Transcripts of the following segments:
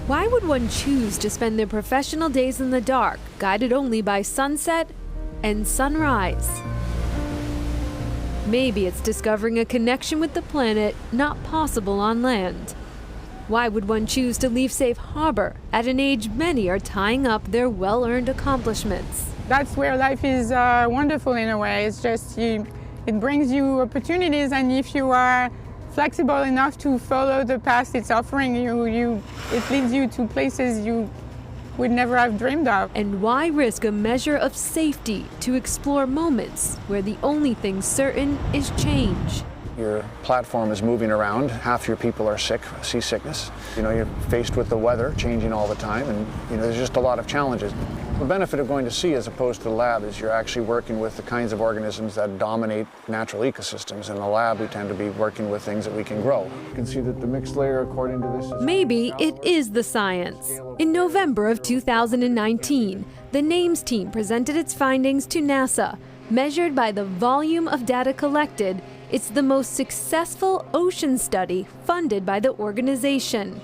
Why would one choose to spend their professional days in the dark, guided only by sunset and sunrise? Maybe it's discovering a connection with the planet not possible on land. Why would one choose to leave Safe Harbor at an age many are tying up their well-earned accomplishments? That's where life is wonderful in a way. It's just it brings you opportunities, and if you are flexible enough to follow the path it's offering you, it leads you to places you would never have dreamed of. And why risk a measure of safety to explore moments where the only thing certain is change? Your platform is moving around. Half your people are sick, seasickness. You're faced with the weather changing all the time, and there's just a lot of challenges. The benefit of going to sea as opposed to the lab is you're actually working with the kinds of organisms that dominate natural ecosystems. In the lab, we tend to be working with things that we can grow. You can see that the mixed layer, according to this, is... Maybe it is the science. In November of 2019, the NAMES team presented its findings to NASA. Measured by the volume of data collected, it's the most successful ocean study funded by the organization.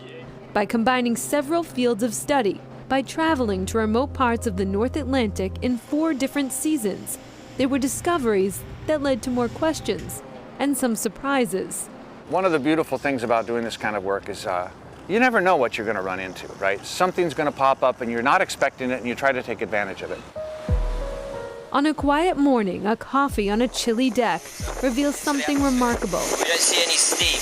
By combining several fields of study, by traveling to remote parts of the North Atlantic in 4 different seasons, there were discoveries that led to more questions and some surprises. One of the beautiful things about doing this kind of work is you never know what you're going to run into, right? Something's going to pop up and you're not expecting it, and you try to take advantage of it. On a quiet morning, a coffee on a chilly deck reveals something remarkable. We don't see any steam,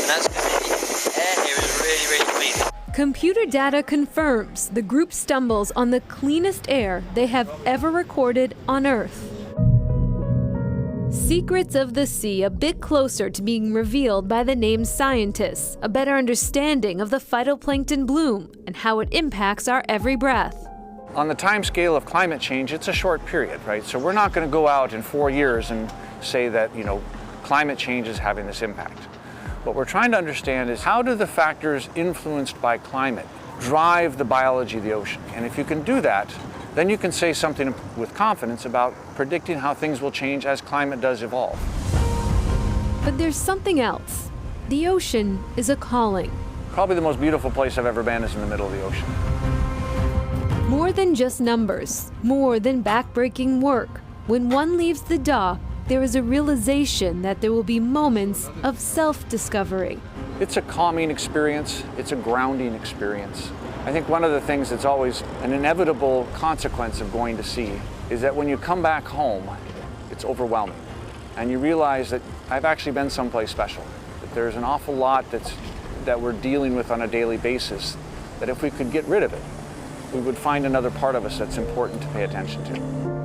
and that's because the air here is really, really clean. Computer data confirms the group stumbles on the cleanest air they have ever recorded on Earth. Secrets of the sea a bit closer to being revealed by the NAMES scientists, a better understanding of the phytoplankton bloom and how it impacts our every breath. On the time scale of climate change, it's a short period, right? So we're not going to go out in 4 years and say that, climate change is having this impact. What we're trying to understand is how do the factors influenced by climate drive the biology of the ocean? And if you can do that, then you can say something with confidence about predicting how things will change as climate does evolve. But there's something else. The ocean is a calling. Probably the most beautiful place I've ever been is in the middle of the ocean. More than just numbers, more than backbreaking work. When one leaves the dock, there is a realization that there will be moments of self-discovery. It's a calming experience. It's a grounding experience. I think one of the things that's always an inevitable consequence of going to sea is that when you come back home, it's overwhelming. And you realize that I've actually been someplace special, that there's an awful lot that we're dealing with on a daily basis, that if we could get rid of it, we would find another part of us that's important to pay attention to.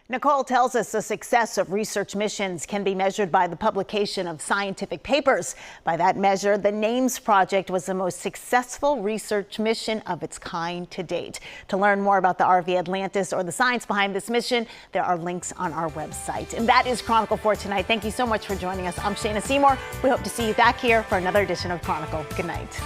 Nicole tells us the success of research missions can be measured by the publication of scientific papers. By that measure, the NAMES project was the most successful research mission of its kind to date. To learn more about the RV Atlantis or the science behind this mission, there are links on our website. And that is Chronicle for tonight. Thank you so much for joining us. I'm Shayna Seymour. We hope to see you back here for another edition of Chronicle. Good night.